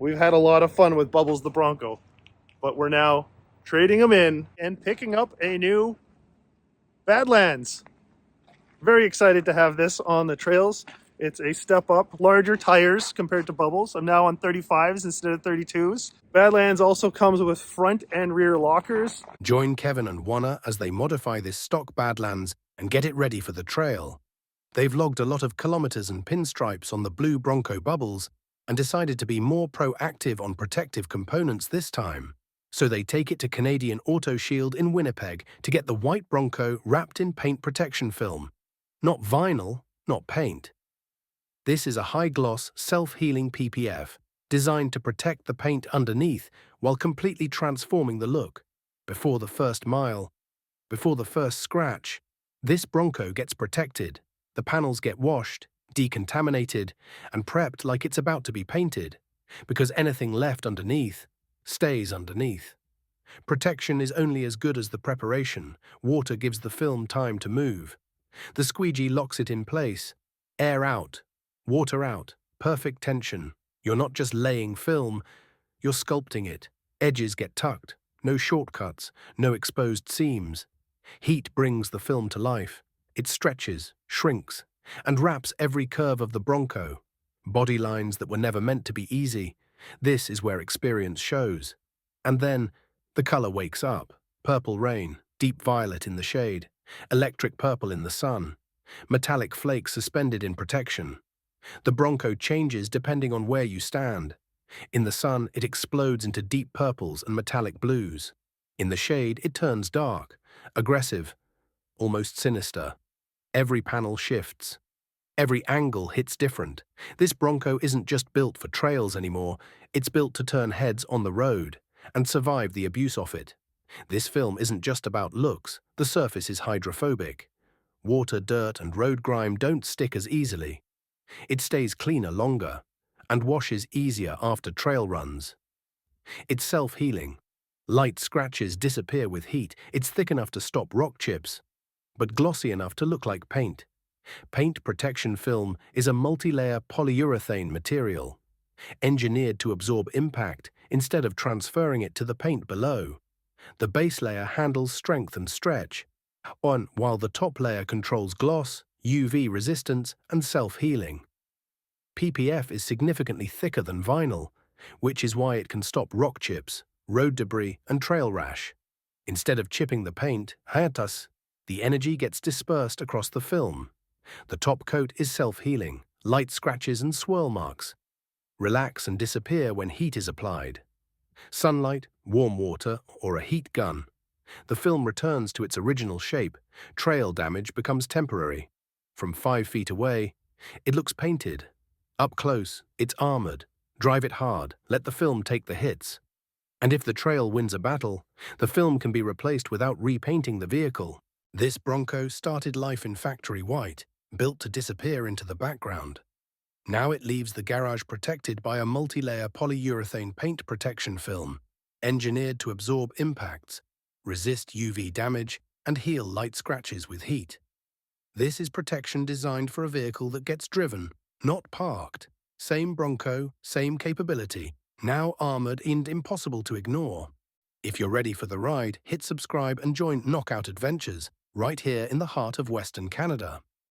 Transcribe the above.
We've had a lot of fun with Bubbles the Bronco, but we're now trading him in and picking up a new Badlands. Very excited to have this on the trails. It's a step up, larger tires compared to Bubbles. I'm now on 35s instead of 32s. Badlands also comes with front and rear lockers. Join Kevin and Juana as they modify this stock Badlands and get it ready for the trail. They've logged a lot of kilometers and pinstripes on the blue Bronco Bubbles and decided to be more proactive on protective components this time. So they take it to Canadian Auto Shield in Winnipeg to get the white Bronco wrapped in paint protection film. Not vinyl, not paint. This is a high-gloss, self-healing PPF designed to protect the paint underneath while completely transforming the look. Before the first mile, before the first scratch, this Bronco gets protected. The panels get washed, decontaminated, and prepped like it's about to be painted, because anything left underneath stays underneath. Protection is only as good as the preparation. Water gives the film time to move. The squeegee locks it in place. Air out, water out, perfect tension. You're not just laying film, you're sculpting it. Edges get tucked, no shortcuts, no exposed seams. Heat brings the film to life. It stretches, shrinks, and wraps every curve of the Bronco. Body lines that were never meant to be easy. This is where experience shows. And then, the color wakes up. Purple rain, deep violet in the shade, electric purple in the sun, metallic flakes suspended in protection. The Bronco changes depending on where you stand. In the sun, it explodes into deep purples and metallic blues. In the shade, it turns dark, aggressive, almost sinister. Every panel shifts. Every angle hits different. This Bronco isn't just built for trails anymore, it's built to turn heads on the road and survive the abuse of it. This film isn't just about looks, the surface is hydrophobic. Water, dirt, and road grime don't stick as easily. It stays cleaner longer and washes easier after trail runs. It's self-healing. Light scratches disappear with heat. It's thick enough to stop rock chips, but glossy enough to look like paint. Paint protection film is a multi-layer polyurethane material, engineered to absorb impact instead of transferring it to the paint below. The base layer handles strength and stretch, while the top layer controls gloss, UV resistance, and self-healing. PPF is significantly thicker than vinyl, which is why it can stop rock chips, road debris, and trail rash. Instead of chipping the paint, the energy gets dispersed across the film. The top coat is self-healing, light scratches and swirl marks relax and disappear when heat is applied. Sunlight, warm water, or a heat gun. The film returns to its original shape. Trail damage becomes temporary. From 5 feet away, it looks painted. Up close, it's armored. Drive it hard, let the film take the hits. And if the trail wins a battle, the film can be replaced without repainting the vehicle. This Bronco started life in factory white, built to disappear into the background. Now it leaves the garage protected by a multi-layer polyurethane paint protection film, engineered to absorb impacts, resist UV damage, and heal light scratches with heat. This is protection designed for a vehicle that gets driven, not parked. Same Bronco, same capability, now armored and impossible to ignore. If you're ready for the ride, hit subscribe and join Knockout Adventures, right here in the heart of Western Canada.